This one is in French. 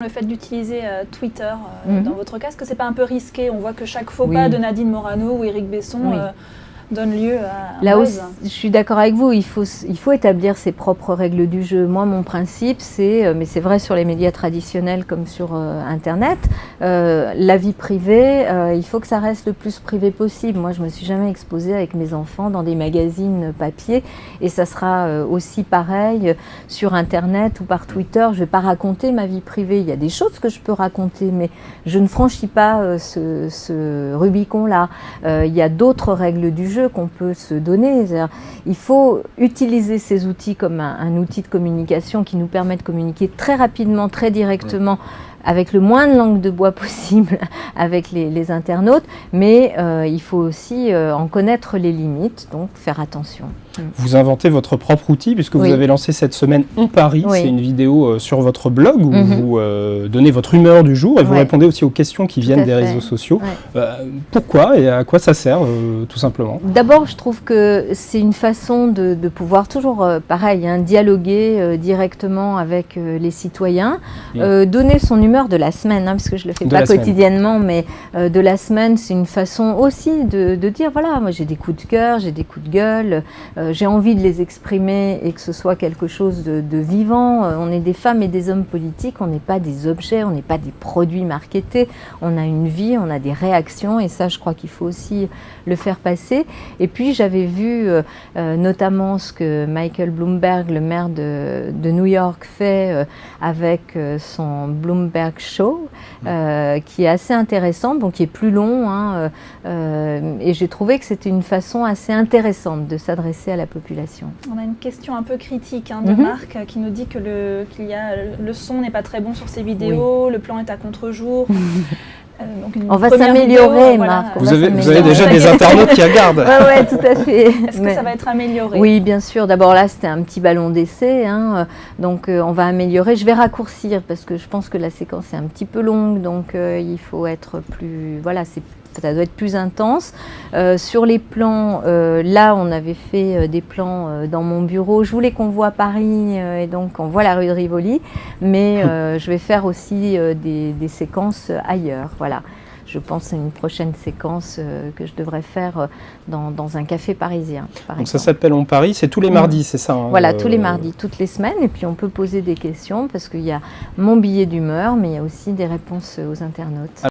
Le fait d'utiliser Twitter dans votre cas, est-ce que c'est pas un peu risqué? On voit que chaque faux pas de Nadine Morano ou Éric Besson donne lieu à un Là buzz. je suis d'accord avec vous, il faut établir ses propres règles du jeu. Moi, mon principe, c'est, mais c'est vrai sur les médias traditionnels comme sur Internet, la vie privée, il faut que ça reste le plus privé possible. Moi, je me suis jamais exposée avec mes enfants dans des magazines papier et ça sera aussi pareil sur Internet ou par Twitter. Je vais pas raconter ma vie privée. Il y a des choses que je peux raconter, mais je ne franchis pas ce Rubicon-là. Il y a d'autres règles du jeu qu'on peut se donner. Il faut utiliser ces outils comme un outil de communication qui nous permet de communiquer très rapidement, très directement, avec le moins de langue de bois possible avec les internautes, mais il faut aussi en connaître les limites, donc faire attention. Vous inventez votre propre outil puisque vous avez lancé cette semaine On Parie, c'est une vidéo sur votre blog où vous donnez votre humeur du jour et vous répondez aussi aux questions qui viennent des réseaux sociaux. Pourquoi et à quoi ça sert tout simplement? D'abord, je trouve que c'est une façon de pouvoir toujours, pareil, dialoguer directement avec les citoyens, donner son humeur de la semaine, parce que je ne le fais pas quotidiennement, mais de la semaine, c'est une façon aussi de dire, voilà, moi j'ai des coups de cœur, j'ai des coups de gueule, j'ai envie de les exprimer et que ce soit quelque chose de vivant. On est des femmes et des hommes politiques, on n'est pas des objets, on n'est pas des produits marketés, on a une vie, on a des réactions et ça je crois qu'il faut aussi le faire passer. Et puis j'avais vu notamment ce que Michael Bloomberg, le maire de New York, fait avec son Bloomberg Show, qui est assez intéressant, donc qui est plus long, et j'ai trouvé que c'était une façon assez intéressante de s'adresser à la population. On a une question un peu critique de Marc qui nous dit que le son n'est pas très bon sur ses vidéos, le plan est à contre-jour. On va s'améliorer, Marc. Vous avez déjà des internautes qui regardent. Oui, tout à fait. Est-ce que ça va être amélioré? Oui, bien sûr. D'abord là, c'était un petit ballon d'essai, donc on va améliorer. Je vais raccourcir parce que je pense que la séquence est un petit peu longue, donc il faut être plus... Voilà, ça doit être plus intense. Sur les plans, là, on avait fait des plans dans mon bureau. Je voulais qu'on voit Paris et donc on voit la rue de Rivoli, mais je vais faire aussi des séquences ailleurs. Voilà. Je pense à une prochaine séquence que je devrais faire dans un café parisien. Donc ça s'appelle On Parie, c'est tous les mardis, c'est ça Voilà, tous les mardis, toutes les semaines. Et puis on peut poser des questions parce qu'il y a mon billet d'humeur, mais il y a aussi des réponses aux internautes.